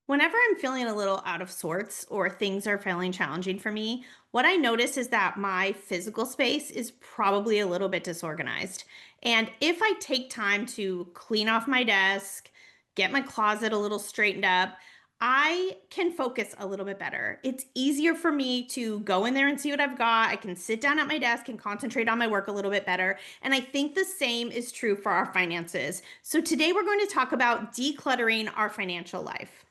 Whenever I'm feeling a little out of sorts or things are feeling challenging for me, what I notice is that my physical space is probably a little bit disorganized. And if I take time to clean off my desk, get my closet a little straightened up, I can focus a little bit better. It's easier for me to go in there and see what I've got. I can sit down at my desk and concentrate on my work a little bit better. And I think the same is true for our finances. So today we're going to talk about decluttering our financial life.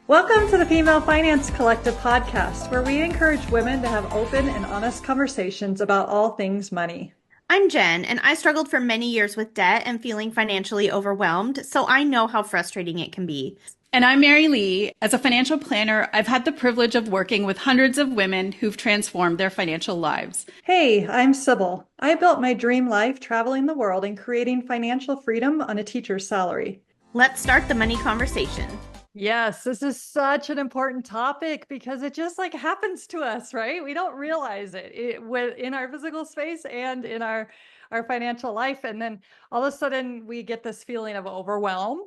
Welcome to the Female Finance Collective podcast, where we encourage women to have open and honest conversations about all things money. I'm Jen, and I struggled for many years with debt and feeling financially overwhelmed, so I know how frustrating it can be. And I'm Mary Lee. As a financial planner, I've had the privilege of working with hundreds of women who've transformed their financial lives. Hey, I'm Sybil. I built my dream life traveling the world and creating financial freedom on a teacher's salary. Let's start the money conversation. Yes, this is such an important topic because it just happens to us, right? We don't realize it, in our physical space and in our financial life. And then all of a sudden we get this feeling of overwhelm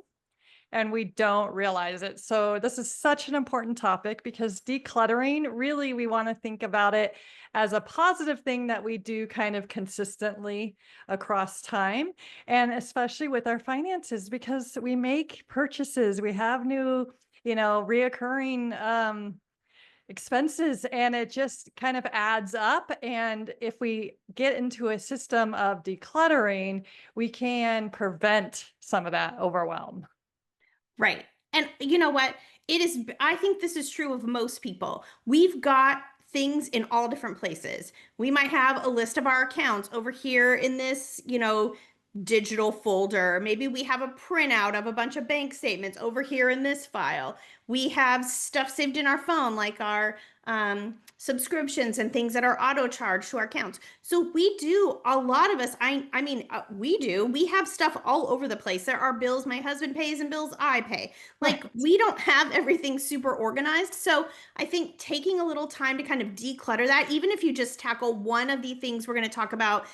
and we don't realize it. So this is such an important topic because decluttering, really, we want to think about it as a positive thing that we do kind of consistently across time, and especially with our finances, because we make purchases, we have new, reoccurring expenses, and it just kind of adds up. And if we get into a system of decluttering, we can prevent some of that overwhelm. Right. And you know what? I think this is true of most people. We've got things in all different places. We might have a list of our accounts over here in this, digital folder. Maybe we have a printout of a bunch of bank statements over here in this file. We have stuff saved in our phone, like our subscriptions and things that are auto charged to our accounts. So we do, a lot of us, we have stuff all over the place. There are bills my husband pays and bills I pay. Like, Right. we don't have everything super organized. So I think taking a little time to kind of declutter that, even if you just tackle one of the things we're going to talk about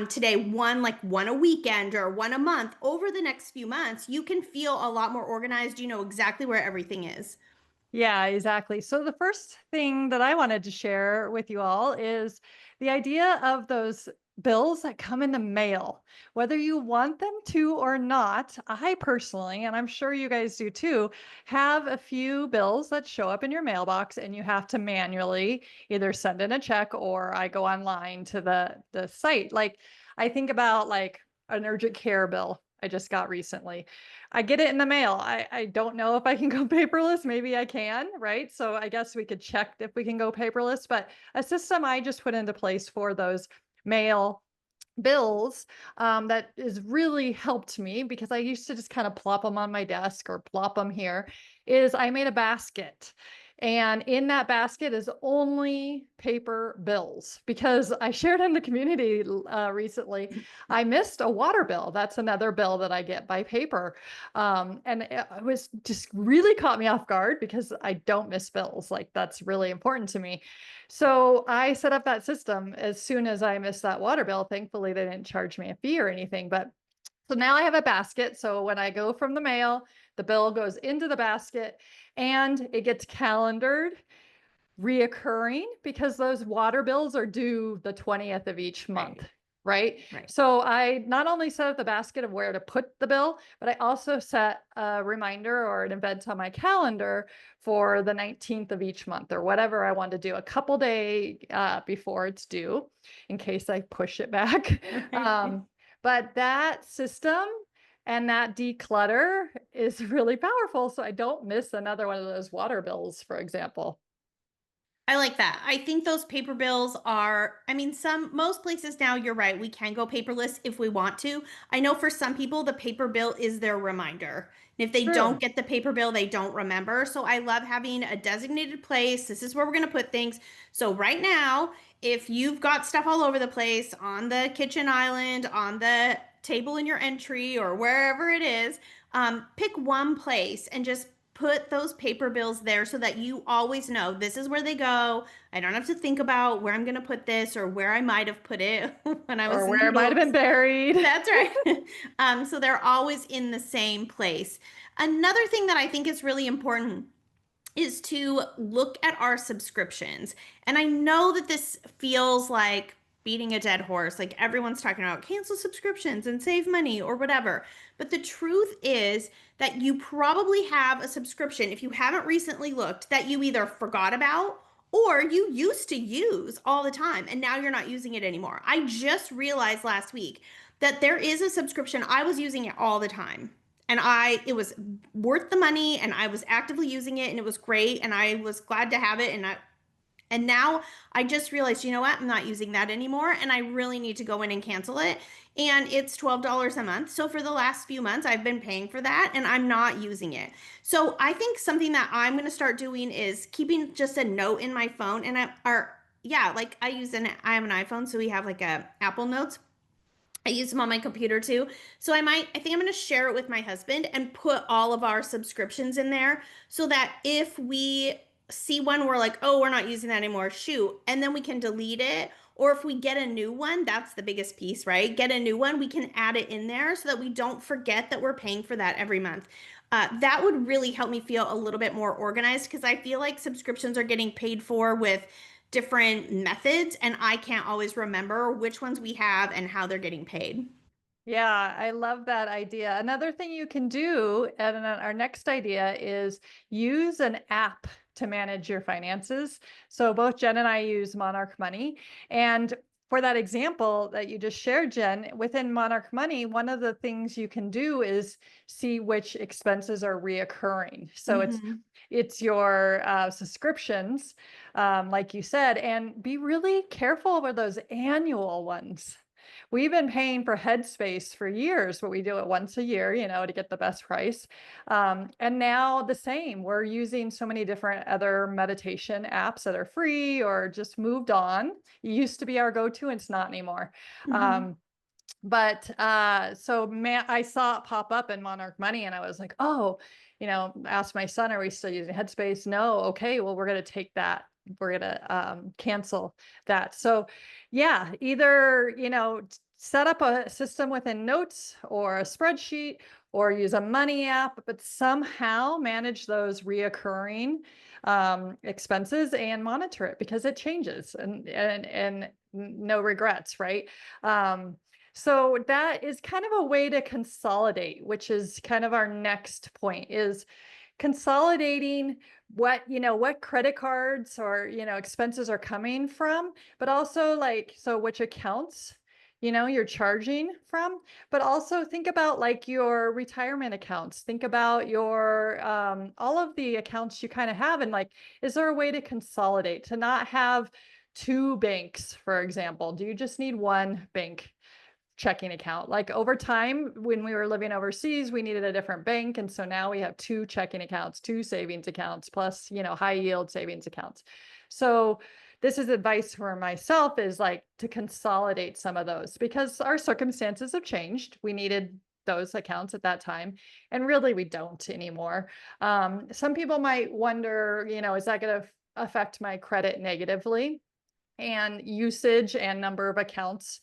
today, one a weekend or one a month, over the next few months, you can feel a lot more organized. You know exactly where everything is. Yeah, exactly. So the first thing that I wanted to share with you all is the idea of those bills that come in the mail, whether you want them to or not. I personally, and I'm sure you guys do too, have a few bills that show up in your mailbox and you have to manually either send in a check, or I go online to the site. Like, I think about like an urgent care bill I just got recently. I get it in the mail. I don't know if I can go paperless. Maybe I can, right? So I guess we could check if we can go paperless, but a system I just put into place for those mail bills that has really helped me, because I used to just kind of plop them on my desk or plop them here, is I made a basket. And in that basket is only paper bills, because I shared in the community recently, I missed a water bill. That's another bill that I get by paper. And it was just really caught me off guard because I don't miss bills. Like, that's really important to me. So I set up that system as soon as I missed that water bill. Thankfully, they didn't charge me a fee or anything, but so now I have a basket. So when I go from the mail, the bill goes into the basket and it gets calendared reoccurring, because those water bills are due the 20th of each month. Right. Right. So I not only set up the basket of where to put the bill, but I also set a reminder or an event on my calendar for the 19th of each month, or whatever I want to do, a couple days before it's due, in case I push it back. But that system and that declutter is really powerful, so I don't miss another one of those water bills, for example. I like that. I think those paper bills are, most places now, you're right, we can go paperless if we want to. I know for some people, the paper bill is their reminder. And if they don't True. get the paper bill, they don't remember. So I love having a designated place. This is where we're going to put things. So right now, if you've got stuff all over the place on the kitchen island, on the table in your entry, or wherever it is, pick one place and just put those paper bills there so that you always know this is where they go. I don't have to think about where I'm going to put this or where I might have put it when I was Or in where the it might have been notes. buried. That's right. So they're always in the same place. Another thing that I think is really important is to look at our subscriptions. And I know that this feels like beating a dead horse, like everyone's talking about cancel subscriptions and save money or whatever. But the truth is that you probably have a subscription, if you haven't recently looked, that you either forgot about or you used to use all the time and now you're not using it anymore. I just realized last week that there is a subscription. I was using it all the time. And it was worth the money and I was actively using it and it was great and I was glad to have it and now I just realized, you know what? I'm not using that anymore and I really need to go in and cancel it. And it's $12 a month. So for the last few months, I've been paying for that and I'm not using it. So I think something that I'm going to start doing is keeping just a note in my phone and yeah, like I have an iPhone, so we have like a Apple Notes. I use them on my computer too. So I think I'm going to share it with my husband and put all of our subscriptions in there so that if we see one, we're like, oh, we're not using that anymore, shoot. And then we can delete it. Or if we get a new one, that's the biggest piece, right? Get a new one, we can add it in there so that we don't forget that we're paying for that every month. That would really help me feel a little bit more organized because I feel like subscriptions are getting paid for with different methods, and I can't always remember which ones we have and how they're getting paid. Yeah, I love that idea. Another thing you can do, and then our next idea is use an app to manage your finances. So both Jen and I use Monarch Money. And for that example that you just shared, Jen, within Monarch Money, one of the things you can do is see which expenses are reoccurring. So Hmm. it's your subscriptions, like you said, and be really careful with those annual ones. We've been paying for Headspace for years, but we do it once a year, to get the best price. And now the same, we're using so many different other meditation apps that are free or just moved on. It used to be our go-to, and it's not anymore. Hmm. Um, but so man, I saw it pop up in Monarch Money and I was like, oh, asked my son, are we still using Headspace? No. Okay, well, we're going to take that. We're going to cancel that. So yeah, either, set up a system within Notes or a spreadsheet or use a money app, but somehow manage those reoccurring expenses and monitor it because it changes and no regrets, right? So that is kind of a way to consolidate, which is kind of our next point is consolidating what credit cards or, expenses are coming from, but also so which accounts, you're charging from, but also think about like your retirement accounts, think about your, all of the accounts you kind of have. And like, is there a way to consolidate to not have two banks, for example? Do you just need one bank checking account? Like over time, when we were living overseas, we needed a different bank. And so now we have two checking accounts, two savings accounts, plus, high yield savings accounts. So this is advice for myself is like to consolidate some of those because our circumstances have changed. We needed those accounts at that time. And really we don't anymore. Some people might wonder, is that going to affect my credit negatively? And usage and number of accounts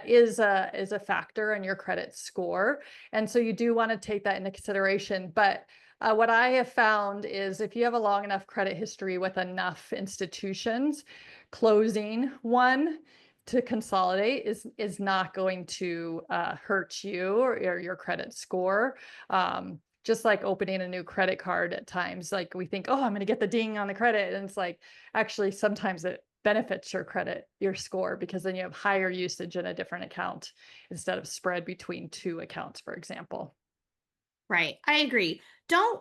is a factor in your credit score, and so you do want to take that into consideration. But what I have found is if you have a long enough credit history with enough institutions, closing one to consolidate is not going to hurt you or your credit score. Just like opening a new credit card at times, like we think, oh, I'm going to get the ding on the credit. And it's like, actually, sometimes it benefits your score because then you have higher usage in a different account instead of spread between two accounts, for example. Right. I agree. Don't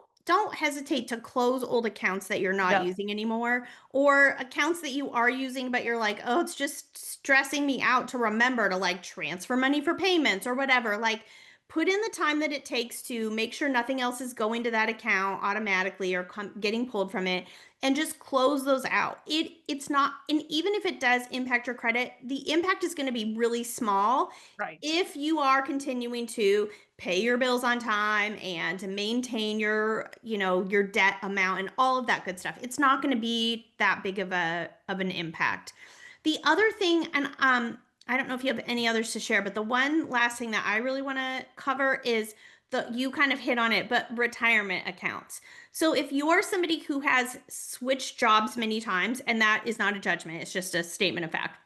hesitate to close old accounts that you're not Yep. using anymore or accounts that you are using but you're like, "Oh, it's just stressing me out to remember to like transfer money for payments or whatever." Like put in the time that it takes to make sure nothing else is going to that account automatically or getting pulled from it and just close those out. It's not, and even if it does impact your credit, the impact is going to be really small Right. if you are continuing to pay your bills on time and to maintain your debt amount and all of that good stuff. It's not going to be that big of an impact. The other thing, and I don't know if you have any others to share, but the one last thing that I really want to cover is you kind of hit on it, but retirement accounts. So if you're somebody who has switched jobs many times, and that is not a judgment, it's just a statement of fact.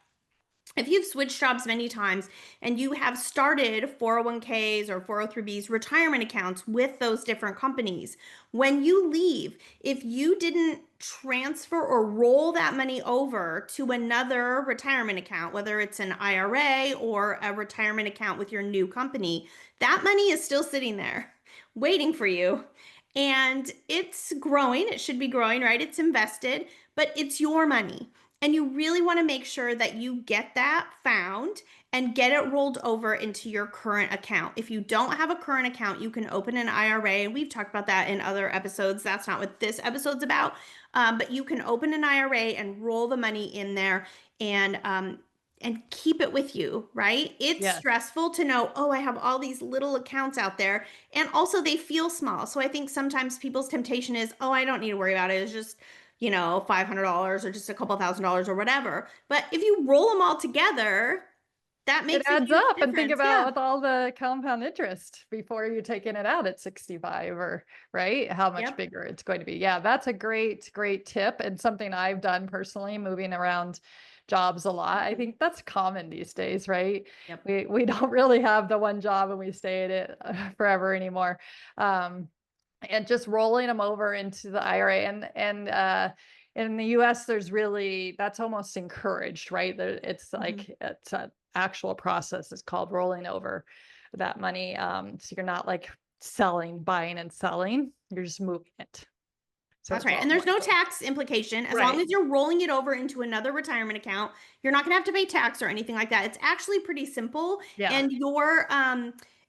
If you've switched jobs many times and you have started 401ks or 403bs retirement accounts with those different companies, when you leave, if you didn't transfer or roll that money over to another retirement account, whether it's an IRA or a retirement account with your new company, that money is still sitting there waiting for you. And it's growing. It should be growing, right? It's invested, but it's your money. And you really want to make sure that you get that found and get it rolled over into your current account. If you don't have a current account, you can open an IRA. And we've talked about that in other episodes. That's not what this episode's about. But you can open an IRA and roll the money in there and keep it with you, right? It's Yes. stressful to know, oh, I have all these little accounts out there. And also they feel small. So I think sometimes people's temptation is, oh, I don't need to worry about it. It's just $500 or just a couple $1,000s or whatever. But if you roll them all together, that It makes a adds huge up, and think difference. Yeah. about all the compound interest before you're taking it out at 65, or right, how much Yep. bigger it's going to be. Yeah, that's a great, great tip, and something I've done personally, moving around jobs a lot. I think that's common these days, right? Yep. We don't really have the one job and we stay at it forever anymore. Um, and just rolling them over into the IRA, and in the US, that's almost encouraged, right? It's Mhm. like it's an actual process. It's called rolling over that money. So you're not like buying and selling. You're just moving it. So That's it's right. And there's no tax implication. As long right. as you're rolling it over into another retirement account, you're not going to have to pay tax or anything like that. It's actually pretty simple. Yeah. And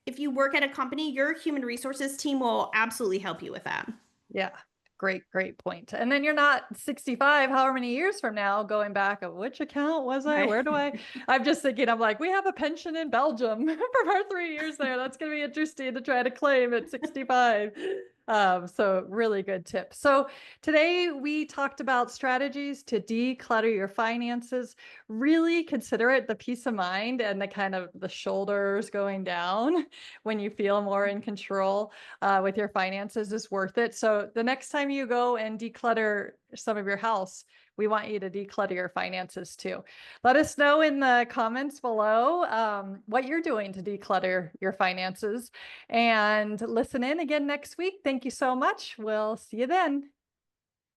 if you work at a company, your human resources team will absolutely help you with that. Yeah. Great, great point. And then you're not 65, however many years from now, going back of which account was I? Right. Where do I? I'm just thinking, I'm like, we have a pension in Belgium from our 3 years there. That's going to be interesting to try to claim at 65. So really good tip. So today we talked about strategies to declutter your finances. Really consider it the peace of mind and the kind of the shoulders going down when you feel more in control with your finances is worth it. So the next time you go and declutter some of your house, we want you to declutter your finances too. Let us know in the comments below what you're doing to declutter your finances, and listen in again next week. Thank you so much. We'll see you then.